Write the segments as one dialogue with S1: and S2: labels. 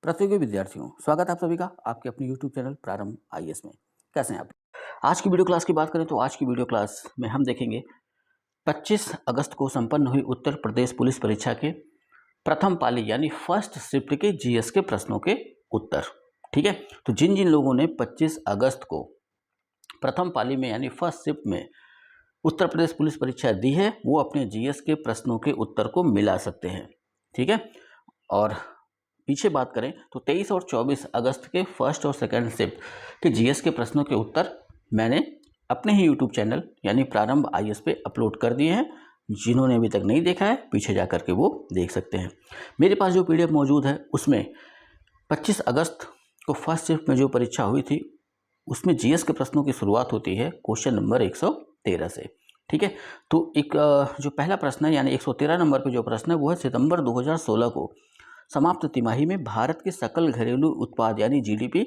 S1: प्रतियोगी विद्यार्थियों, स्वागत है आप सभी का आपके अपने YouTube चैनल प्रारंभ आईएएस में। कैसे हैं आप? आज की वीडियो क्लास की बात करें तो आज की वीडियो क्लास में हम देखेंगे 25 अगस्त को संपन्न हुई उत्तर प्रदेश पुलिस परीक्षा के प्रथम पाली यानी फर्स्ट शिफ्ट के जीएस के प्रश्नों के उत्तर। ठीक है, तो जिन जिन लोगों ने 25 अगस्त को प्रथम पाली में यानी फर्स्ट शिफ्ट में उत्तर प्रदेश पुलिस परीक्षा दी है वो अपने जीएस के प्रश्नों के उत्तर को मिला सकते हैं। ठीक है, और पीछे बात करें तो 23 और 24 अगस्त के फर्स्ट और सेकंड शिफ्ट के जीएस के प्रश्नों के उत्तर मैंने अपने ही यूट्यूब चैनल यानी प्रारंभ आईएएस पे अपलोड कर दिए हैं। जिन्होंने अभी तक नहीं देखा है पीछे जा कर के वो देख सकते हैं। मेरे पास जो पीडीएफ मौजूद है उसमें 25 अगस्त को फर्स्ट शिफ्ट में जो परीक्षा हुई थी उसमें जीएस के प्रश्नों की शुरुआत होती है क्वेश्चन नंबर 113 से। ठीक है, तो एक जो पहला प्रश्न है यानी 113 नंबर पे जो प्रश्न है वो है सितंबर 2016 को समाप्त तिमाही में भारत के सकल घरेलू उत्पाद यानी जीडीपी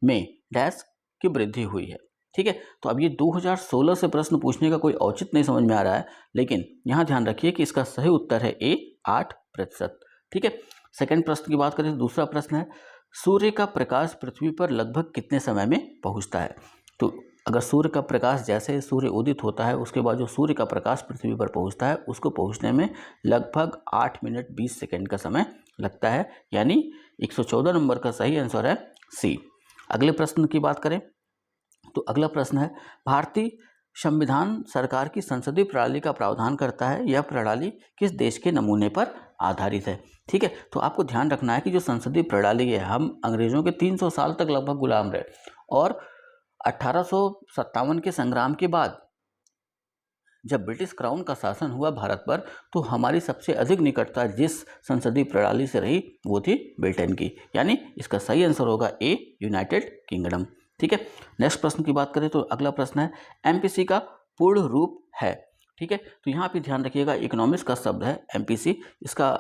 S1: में डैश की वृद्धि हुई है। ठीक है, तो अब ये 2016 से प्रश्न पूछने का कोई औचित्य नहीं समझ में आ रहा है, लेकिन यहाँ ध्यान रखिए कि इसका सही उत्तर है ए 8%। ठीक है, सेकंड प्रश्न की बात करें तो दूसरा प्रश्न है सूर्य का प्रकाश पृथ्वी पर लगभग कितने समय में पहुँचता है। तो अगर सूर्य का प्रकाश जैसे सूर्य उदित होता है उसके बाद जो सूर्य का प्रकाश पृथ्वी पर पहुंचता है उसको पहुंचने में लगभग 8 मिनट 20 सेकंड का समय लगता है, यानी 114 नंबर का सही आंसर है सी। अगले प्रश्न की बात करें तो अगला प्रश्न है भारतीय संविधान सरकार की संसदीय प्रणाली का प्रावधान करता है, यह प्रणाली किस देश के नमूने पर आधारित है। ठीक है, तो आपको ध्यान रखना है कि जो संसदीय प्रणाली है हम अंग्रेजों के 300 साल तक लगभग गुलाम रहे और 1857 के संग्राम के बाद जब ब्रिटिश क्राउन का शासन हुआ भारत पर तो हमारी सबसे अधिक निकटता जिस संसदीय प्रणाली से रही वो थी ब्रिटेन की, यानी इसका सही आंसर होगा ए यूनाइटेड किंगडम। ठीक है, नेक्स्ट प्रश्न की बात करें तो अगला प्रश्न है एमपीसी का पूर्ण रूप है। ठीक है, तो यहाँ पे ध्यान रखिएगा इकोनॉमिक्स का शब्द है एमपीसी, इसका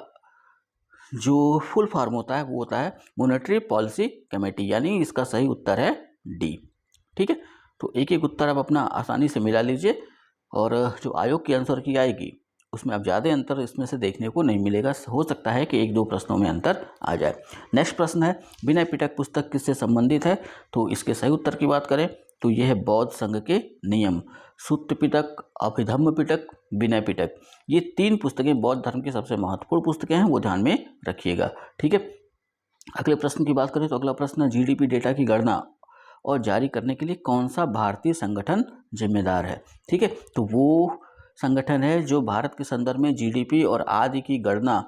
S1: जो फुल फॉर्म होता है वो होता है मॉनेटरी पॉलिसी कमेटी, यानी इसका सही उत्तर है डी। ठीक है, तो एक एक उत्तर आप अपना आसानी से मिला लीजिए और जो आयोग की आंसर की आएगी उसमें अब ज़्यादा अंतर इसमें से देखने को नहीं मिलेगा, हो सकता है कि एक दो प्रश्नों में अंतर आ जाए। नेक्स्ट प्रश्न है विनय पिटक पुस्तक किससे संबंधित है। तो इसके सही उत्तर की बात करें तो यह है बौद्ध संघ के नियम, सूत्र पिटक, अभिधम्म पिटक, विनय पिटक, ये तीन पुस्तकें बौद्ध धर्म की सबसे महत्वपूर्ण पुस्तकें हैं, वो ध्यान में रखिएगा। ठीक है, अगले प्रश्न की बात करें तो अगला प्रश्न जीडीपी डेटा की गणना और जारी करने के लिए कौन सा भारतीय संगठन जिम्मेदार है। ठीक है, तो वो संगठन है जो भारत के संदर्भ में जीडीपी और आदि की गणना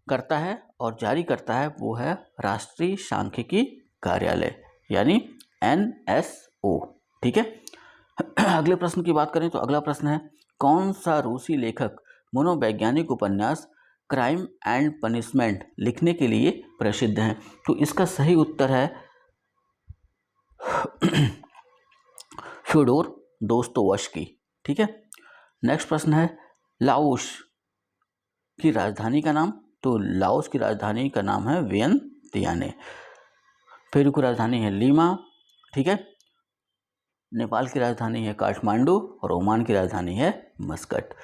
S1: करता है और जारी करता है, वो है राष्ट्रीय सांख्यिकी कार्यालय यानी एनएसओ। ठीक है, अगले प्रश्न की बात करें तो अगला प्रश्न है कौन सा रूसी लेखक मनोवैज्ञानिक उपन्यास क्राइम एंड पनिशमेंट लिखने के लिए प्रसिद्ध है। तो इसका सही उत्तर है फ्योडोर दोस्तोयेव्स्की। ठीक है, नेक्स्ट प्रश्न है लाओस की राजधानी का नाम। तो लाओस की राजधानी का नाम है वियंतियाने। पेरू की राजधानी है लीमा। ठीक है, नेपाल की राजधानी है काठमांडू और ओमान की राजधानी है मस्कट।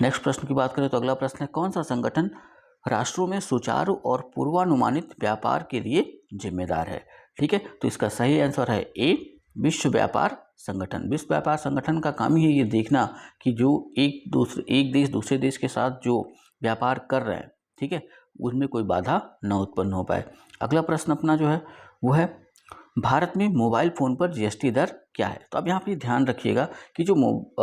S1: नेक्स्ट प्रश्न की बात करें तो अगला प्रश्न है कौन सा संगठन राष्ट्रों में सुचारू और पूर्वानुमानित व्यापार के लिए जिम्मेदार है। ठीक है, तो इसका सही आंसर है ए विश्व व्यापार संगठन। विश्व व्यापार संगठन का काम ही है ये देखना कि जो एक देश दूसरे देश के साथ जो व्यापार कर रहे हैं, ठीक है, उसमें कोई बाधा न उत्पन्न हो पाए। अगला प्रश्न अपना जो है वो है भारत में मोबाइल फ़ोन पर जीएसटी दर क्या है। तो अब यहाँ पे ध्यान रखिएगा कि जो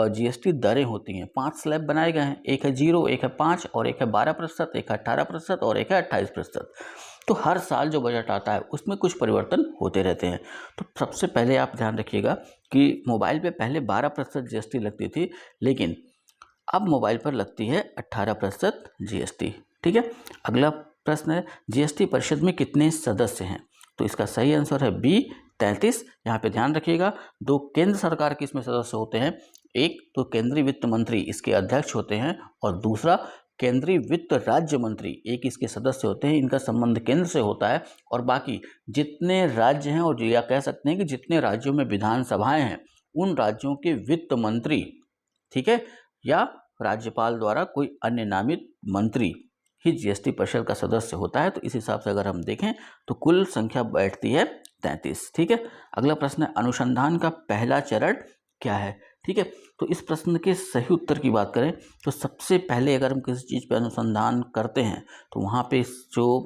S1: जीएसटी दरें होती हैं 5 स्लैब बनाए गए हैं, एक है 0, एक है 5 और एक है 12%, एक है 18% और एक है 28%। तो हर साल जो बजट आता है उसमें कुछ परिवर्तन होते रहते हैं। तो सबसे पहले आप ध्यान रखिएगा कि मोबाइल पे पहले 12% जीएसटी लगती थी, लेकिन अब मोबाइल पर लगती है 18% जीएसटी। ठीक है, अगला प्रश्न है जीएसटी परिषद में कितने सदस्य हैं। तो इसका सही आंसर है बी 33। यहाँ पे ध्यान रखिएगा दो केंद्र सरकार के इसमें सदस्य होते हैं, एक तो केंद्रीय वित्त मंत्री इसके अध्यक्ष होते हैं और दूसरा केंद्रीय वित्त राज्य मंत्री एक इसके सदस्य होते हैं। इनका संबंध केंद्र से होता है और बाकी जितने राज्य हैं और या कह सकते हैं कि जितने राज्यों में विधानसभाएं हैं उन राज्यों के वित्त मंत्री, ठीक है, या राज्यपाल द्वारा कोई अन्य नामित मंत्री ही जीएसटी परिषद का सदस्य होता है। तो इस हिसाब से अगर हम देखें तो कुल संख्या बैठती है 33। ठीक है, अगला प्रश्न है अनुसंधान का पहला चरण क्या है। ठीक है, तो इस प्रश्न के सही उत्तर की बात करें तो सबसे पहले अगर हम किसी चीज़ पे अनुसंधान करते हैं तो वहाँ पे जो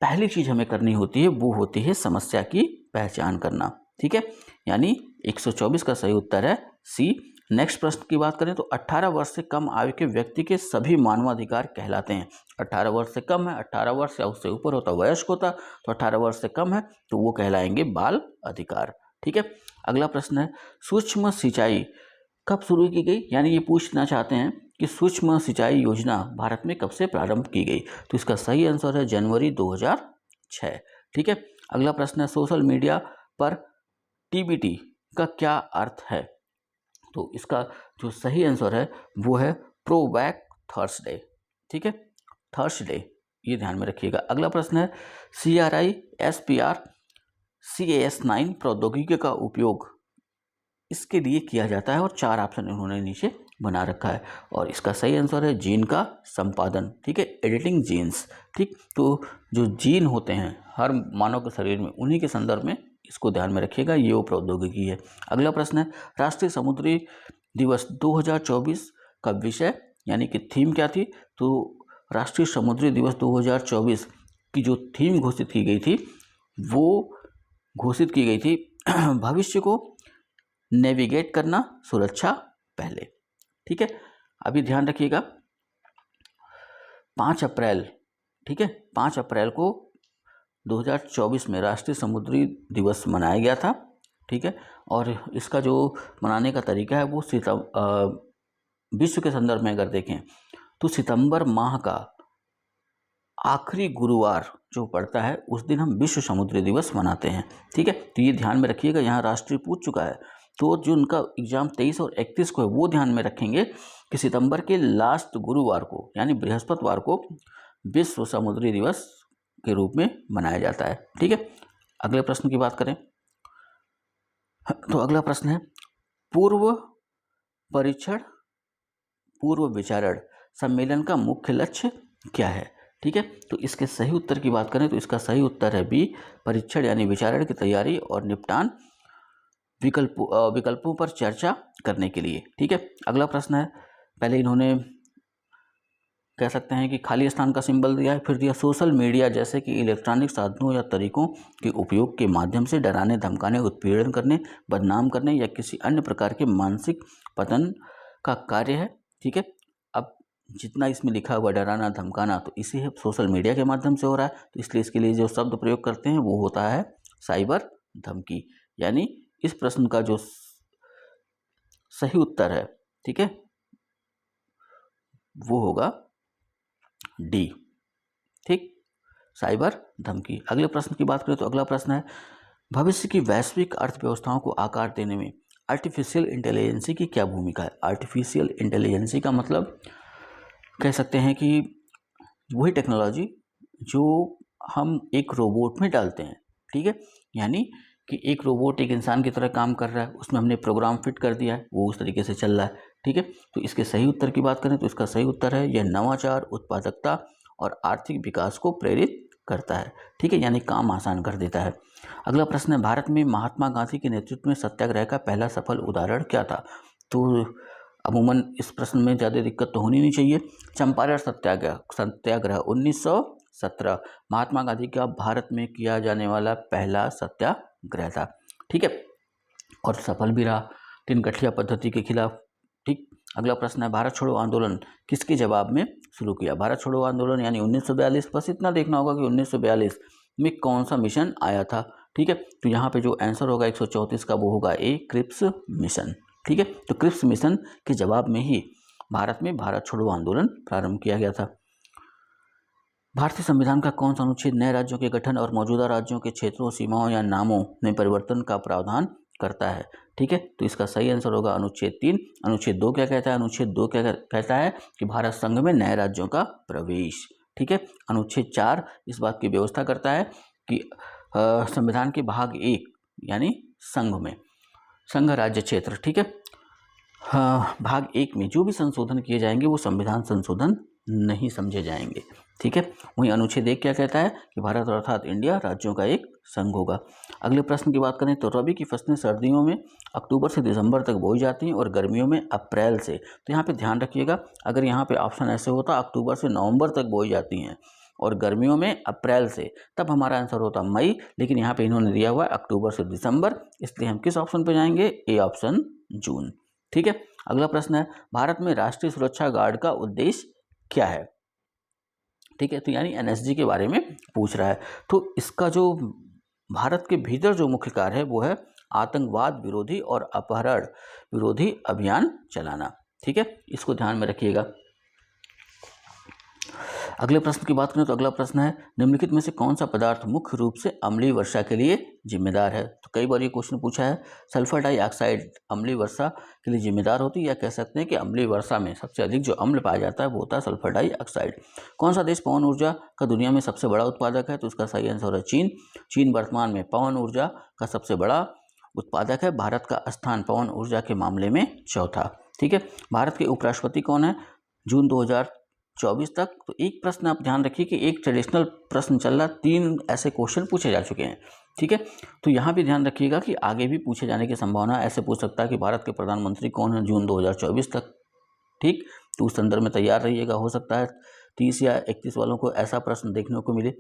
S1: पहली चीज़ हमें करनी होती है वो होती है समस्या की पहचान करना। ठीक है, यानी 124 का सही उत्तर है सी। नेक्स्ट प्रश्न की बात करें तो 18 वर्ष से कम आयु के व्यक्ति के सभी मानवाधिकार कहलाते हैं। 18 वर्ष से कम है, 18 वर्ष या उससे ऊपर होता वयस्क होता, तो 18 वर्ष से कम है तो वो कहलाएंगे बाल अधिकार। ठीक है, अगला प्रश्न है सूक्ष्म सिंचाई कब शुरू की गई, यानी ये पूछना चाहते हैं कि सूक्ष्म सिंचाई योजना भारत में कब से प्रारंभ की गई। तो इसका सही आंसर है जनवरी 2006। ठीक है, अगला प्रश्न है सोशल मीडिया पर टीबीटी का क्या अर्थ है। तो इसका जो सही आंसर है वो है प्रोबैक थर्सडे। ठीक है, थर्सडे, ये ध्यान में रखिएगा। अगला प्रश्न है CRI SPR CAS9 प्रौद्योगिकी का उपयोग इसके लिए किया जाता है और 4 ऑप्शन इन्होंने नीचे बना रखा है और इसका सही आंसर है जीन का संपादन। ठीक है, एडिटिंग जीन्स। ठीक, तो जो जीन होते हैं हर मानव के शरीर में, उन्हीं के संदर्भ में इसको ध्यान में रखिएगा, ये वो प्रौद्योगिकी है। अगला प्रश्न है राष्ट्रीय समुद्री दिवस 2024 का विषय यानी कि थीम क्या थी। तो राष्ट्रीय समुद्री दिवस 2024 की जो थीम घोषित की गई थी वो घोषित की गई थी भविष्य को नेविगेट करना, सुरक्षा पहले। ठीक है, अभी ध्यान रखिएगा 5 अप्रैल, ठीक है, 5 अप्रैल को 2024 में राष्ट्रीय समुद्री दिवस मनाया गया था। ठीक है, और इसका जो मनाने का तरीका है वो विश्व के संदर्भ में अगर देखें तो सितंबर माह का आखिरी गुरुवार जो पड़ता है उस दिन हम विश्व समुद्री दिवस मनाते हैं। ठीक है, तो ये ध्यान में रखिएगा, यहाँ राष्ट्रीय पूछ चुका है तो जो उनका एग्जाम 23 और 31 को है वो ध्यान में रखेंगे कि सितंबर के लास्ट गुरुवार को यानी बृहस्पतिवार को विश्व समुद्री दिवस के रूप में मनाया जाता है। ठीक है, अगले प्रश्न की बात करें तो अगला प्रश्न है पूर्व परीक्षण पूर्व विचारण सम्मेलन का मुख्य लक्ष्य क्या है। ठीक है, तो इसके सही उत्तर की बात करें तो इसका सही उत्तर है बी, परीक्षण यानी विचारण की तैयारी और निपटान विकल्पों पर चर्चा करने के लिए। ठीक है, अगला प्रश्न है पहले इन्होंने कह सकते हैं कि खाली स्थान का सिंबल दिया है, फिर दिया सोशल मीडिया जैसे कि इलेक्ट्रॉनिक साधनों या तरीकों के उपयोग के माध्यम से डराने, धमकाने, उत्पीड़न करने, बदनाम करने या किसी अन्य प्रकार के मानसिक पतन का कार्य है। ठीक है, अब जितना इसमें लिखा हुआ डराना, धमकाना, तो इसी सोशल मीडिया के माध्यम से हो रहा है, तो इसलिए इसके लिए जो शब्द प्रयोग करते हैं वो होता है साइबर धमकी। यानी इस प्रश्न का जो सही उत्तर है, ठीक है, वो होगा डी। ठीक, साइबर धमकी। अगले प्रश्न की बात करें तो अगला प्रश्न है भविष्य की वैश्विक अर्थव्यवस्थाओं को आकार देने में आर्टिफिशियल इंटेलिजेंसी की क्या भूमिका है। आर्टिफिशियल इंटेलिजेंसी का मतलब कह सकते हैं कि वही टेक्नोलॉजी जो हम एक रोबोट में डालते हैं। ठीक है, यानी कि एक रोबोट एक इंसान की तरह काम कर रहा है, उसमें हमने प्रोग्राम फिट कर दिया है, वो उस तरीके से चल रहा है। ठीक है, तो इसके सही उत्तर की बात करें तो इसका सही उत्तर है यह नवाचार, उत्पादकता और आर्थिक विकास को प्रेरित करता है। ठीक है, यानी काम आसान कर देता है। अगला प्रश्न है भारत में महात्मा गांधी के नेतृत्व में सत्याग्रह का पहला सफल उदाहरण क्या था। तो अमूमन इस प्रश्न में ज़्यादा दिक्कत तो होनी नहीं चाहिए। चंपारण सत्याग्रह 1917 महात्मा गांधी का भारत में किया जाने वाला पहला सत्याग्रह था। ठीक है, और सफल भी रहा 3 गठिया पद्धति के खिलाफ। ठीक, अगला प्रश्न है भारत छोड़ो आंदोलन किसके जवाब में शुरू किया। भारत छोड़ो आंदोलन यानी 1942, बस इतना देखना होगा कि 1942 में कौन सा मिशन आया था। ठीक है, तो यहाँ पे जो आंसर होगा 134 का वो होगा ए, क्रिप्स मिशन। ठीक है, तो क्रिप्स मिशन के जवाब में ही भारत में भारत छोड़ो आंदोलन प्रारंभ किया गया था। भारतीय संविधान का कौन सा अनुच्छेद नए राज्यों के गठन और मौजूदा राज्यों के क्षेत्रों, सीमाओं या नामों में परिवर्तन का प्रावधान करता है। ठीक है, तो इसका सही आंसर होगा अनुच्छेद 3। अनुच्छेद 2 क्या कहता है। अनुच्छेद 2 क्या कहता है कि भारत संघ में नए राज्यों का प्रवेश। ठीक है, अनुच्छेद 4 इस बात की व्यवस्था करता है कि संविधान के भाग 1 यानी संघ में संघ राज्य क्षेत्र, ठीक है, भाग 1 में जो भी संशोधन किए जाएंगे वो संविधान संशोधन नहीं समझे जाएंगे। ठीक है। वहीं अनुच्छेद 1 क्या कहता है कि भारत अर्थात इंडिया राज्यों का एक संघ होगा। अगले प्रश्न की बात करें तो रबी की फसलें सर्दियों में अक्टूबर से दिसंबर तक बोई जाती हैं और गर्मियों में अप्रैल से। तो यहाँ पे ध्यान रखिएगा, अगर यहाँ पे ऑप्शन ऐसे होता अक्टूबर से नवंबर तक बोई जाती हैं और गर्मियों में अप्रैल से, तब हमारा आंसर होता मई, लेकिन यहाँ पे इन्होंने दिया हुआ है अक्टूबर से दिसंबर, इसलिए हम किस ऑप्शन पे जाएंगे, ए ऑप्शन जून। ठीक है। अगला प्रश्न है भारत में राष्ट्रीय सुरक्षा गार्ड का उद्देश्य क्या है। ठीक है, तो यानी एनएसजी के बारे में पूछ रहा है। तो इसका जो भारत के भीतर जो मुख्य कार्य है वो है आतंकवाद विरोधी और अपहरण विरोधी अभियान चलाना। ठीक है, इसको ध्यान में रखिएगा। अगले प्रश्न की बात करें तो अगला प्रश्न है निम्नलिखित में से कौन सा पदार्थ मुख्य रूप से अम्लीय वर्षा के लिए जिम्मेदार है। तो कई बार ये क्वेश्चन पूछा है, सल्फर डाइऑक्साइड अम्लीय वर्षा के लिए जिम्मेदार होती है, या कह सकते हैं कि अम्लीय वर्षा में सबसे अधिक जो अम्ल पाया जाता है वो होता है सल्फर डाइऑक्साइड। कौन सा देश पवन ऊर्जा का दुनिया में सबसे बड़ा उत्पादक है। तो इसका सही आंसर है चीन। चीन वर्तमान में पवन ऊर्जा का सबसे बड़ा उत्पादक है। भारत का स्थान पवन ऊर्जा के मामले में चौथा। ठीक है, भारत के उपराष्ट्रपति कौन है जून 2024 तक। तो एक प्रश्न आप ध्यान रखिए कि एक ट्रेडिशनल प्रश्न चल रहा, 3 ऐसे क्वेश्चन पूछे जा चुके हैं। ठीक है, तो यहाँ भी ध्यान रखिएगा कि आगे भी पूछे जाने की संभावना ऐसे पूछ सकता है कि भारत के प्रधानमंत्री कौन है जून 2024 तक। ठीक, तो उस संदर्भ में तैयार रहिएगा, हो सकता है 30 या 31 वालों को ऐसा प्रश्न देखने को मिले।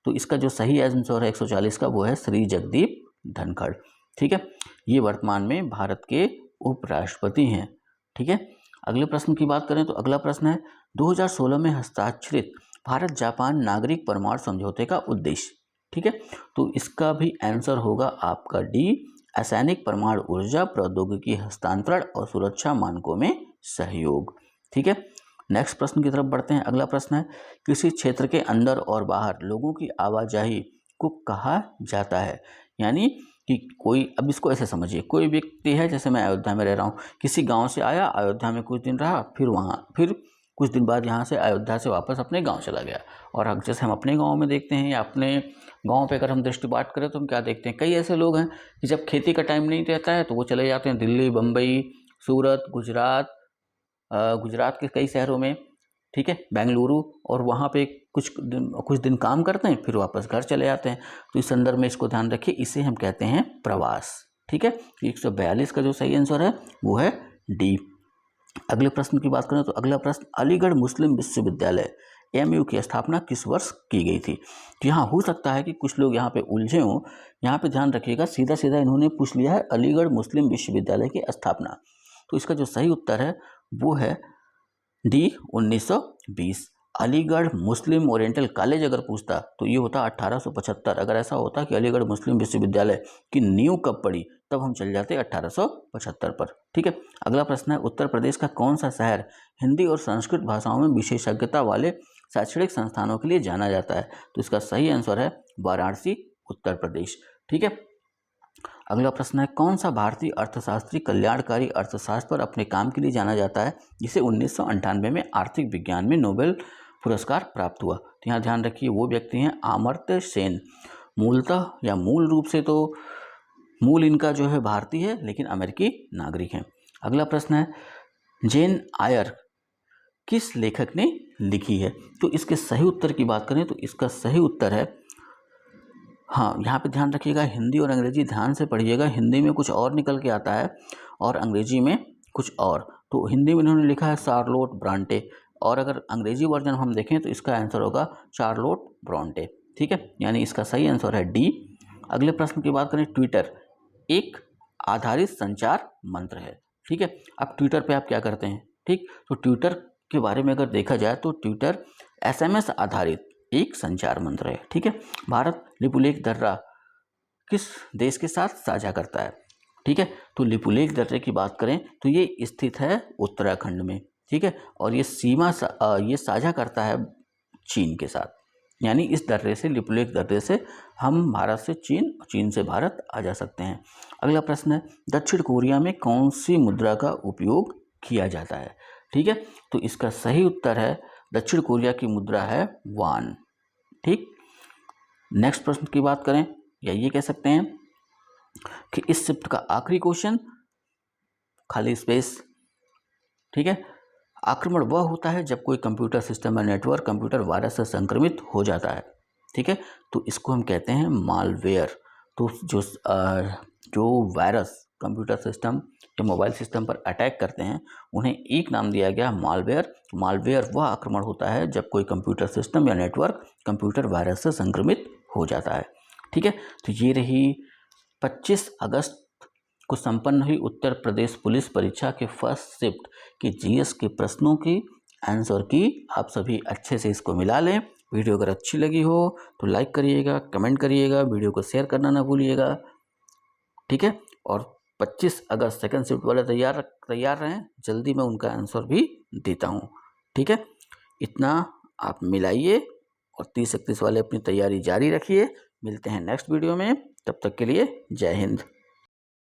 S1: तो इसका जो सही आंसर है 140 का वो है श्री जगदीप धनखड़। ठीक है, ये वर्तमान में भारत के उपराष्ट्रपति हैं। ठीक है, अगले प्रश्न की बात करें तो अगला प्रश्न है 2016 में हस्ताक्षरित भारत जापान नागरिक परमाणु समझौते का उद्देश्य। ठीक है, तो इसका भी आंसर होगा आपका डी, रासायनिक परमाणु ऊर्जा प्रौद्योगिकी हस्तांतरण और सुरक्षा मानकों में सहयोग। ठीक है, नेक्स्ट प्रश्न की तरफ बढ़ते हैं। अगला प्रश्न है किसी क्षेत्र के अंदर और बाहर लोगों की आवाजाही को कहा जाता है। यानी कि कोई, अब इसको ऐसे समझिए, कोई व्यक्ति है, जैसे मैं अयोध्या में रह रहा हूँ, किसी गांव से आया, अयोध्या में कुछ दिन रहा, फिर कुछ दिन बाद यहाँ से अयोध्या से वापस अपने गांव चला गया। और जैसे हम अपने गांव में देखते हैं या अपने गांव पे अगर हम दृष्टिपात करें तो हम क्या देखते हैं, कई ऐसे लोग हैं कि जब खेती का टाइम नहीं रहता है तो वो चले जाते हैं दिल्ली, बम्बई, सूरत, गुजरात के कई शहरों में, ठीक है, बेंगलुरु, और वहाँ पे कुछ दिन काम करते हैं, फिर वापस घर चले जाते हैं। तो इस संदर्भ में इसको ध्यान रखिए, इसे हम कहते हैं प्रवास। ठीक है, 142 का जो सही आंसर है वो है डी। अगले प्रश्न की बात करें तो अगला प्रश्न अलीगढ़ मुस्लिम विश्वविद्यालय AMU की स्थापना किस वर्ष की गई थी। तो यहाँ हो सकता है कि कुछ लोग यहाँ पे उलझे हों, यहाँ पे ध्यान रखिएगा, सीधा सीधा इन्होंने पूछ लिया है अलीगढ़ मुस्लिम विश्वविद्यालय की स्थापना। तो इसका जो सही उत्तर है वो है डी, 1920। अलीगढ़ मुस्लिम ओरिएंटल कॉलेज अगर पूछता तो ये होता 1875। अगर ऐसा होता कि अलीगढ़ मुस्लिम विश्वविद्यालय की नींव कब पड़ी, तब हम चल जाते 1875 पर। ठीक है, अगला प्रश्न है उत्तर प्रदेश का कौन सा शहर हिंदी और संस्कृत भाषाओं में विशेषज्ञता वाले शैक्षणिक संस्थानों के लिए जाना जाता है। तो इसका सही आंसर है वाराणसी, उत्तर प्रदेश। ठीक है, अगला प्रश्न है कौन सा भारतीय अर्थशास्त्री कल्याणकारी अर्थशास्त्र पर अपने काम के लिए जाना जाता है जिसे 1998 में आर्थिक विज्ञान में नोबेल पुरस्कार प्राप्त हुआ। तो यहाँ ध्यान रखिए वो व्यक्ति हैं अमर्त्य सेन। मूलतः या मूल रूप से तो मूल इनका जो है भारतीय है, लेकिन अमेरिकी नागरिक हैं। अगला प्रश्न है जेन आयर किस लेखक ने लिखी है। तो इसके सही उत्तर की बात करें तो इसका सही उत्तर है, हाँ, यहाँ पे ध्यान रखिएगा, हिंदी और अंग्रेजी ध्यान से पढ़िएगा। हिंदी में कुछ और निकल के आता है और अंग्रेजी में कुछ और। तो हिंदी में इन्होंने लिखा है शार्लोट ब्रांटे, और अगर अंग्रेजी वर्जन हम देखें तो इसका आंसर होगा चार्लोट ब्रॉन्टे। ठीक है, यानी इसका सही आंसर है डी। अगले प्रश्न की बात करें ट्विटर एक आधारित संचार मंत्र है। ठीक है, अब ट्विटर पे आप क्या करते हैं, ठीक, तो ट्विटर के बारे में अगर देखा जाए तो ट्विटर SMS आधारित एक संचार मंत्र है। ठीक है, भारत लिपुलेख दर्रा किस देश के साथ साझा करता है। ठीक है, तो लिपुलेख दर्रे की बात करें तो ये स्थित है उत्तराखंड में। ठीक है, और ये ये साझा करता है चीन के साथ। यानी इस दर्रे से, लिपुलेख दर्रे से हम भारत से चीन, चीन से भारत आ जा सकते हैं। अगला प्रश्न है दक्षिण कोरिया में कौन सी मुद्रा का उपयोग किया जाता है। ठीक है, तो इसका सही उत्तर है दक्षिण कोरिया की मुद्रा है वान। ठीक, नेक्स्ट प्रश्न की बात करें, या ये कह सकते हैं कि इस शिफ्ट का आखिरी क्वेश्चन खाली स्पेस। ठीक है, आक्रमण वह होता है जब कोई कंप्यूटर सिस्टम या नेटवर्क कंप्यूटर वायरस से संक्रमित हो जाता है। ठीक है, तो इसको हम कहते हैं मालवेयर। तो जो वायरस कंप्यूटर सिस्टम या मोबाइल सिस्टम पर अटैक करते हैं उन्हें एक नाम दिया गया मालवेयर। मालवेयर वह आक्रमण होता है जब कोई कंप्यूटर सिस्टम या नेटवर्क कंप्यूटर वायरस से संक्रमित हो जाता है। ठीक है, तो ये रही 25 अगस्त को संपन्न हुई उत्तर प्रदेश पुलिस परीक्षा के फर्स्ट शिफ्ट की जीएस के प्रश्नों की आंसर की। आप सभी अच्छे से इसको मिला लें। वीडियो अगर अच्छी लगी हो तो लाइक करिएगा, कमेंट करिएगा, वीडियो को शेयर करना ना भूलिएगा। ठीक है, और 25 अगस्त सेकंड शिफ्ट वाले तैयार रहें, जल्दी मैं उनका आंसर भी देता हूँ। ठीक है, इतना आप मिलाइए और 30-31 वाले अपनी तैयारी जारी रखिए। मिलते हैं नेक्स्ट वीडियो में, तब तक के लिए जय हिंद।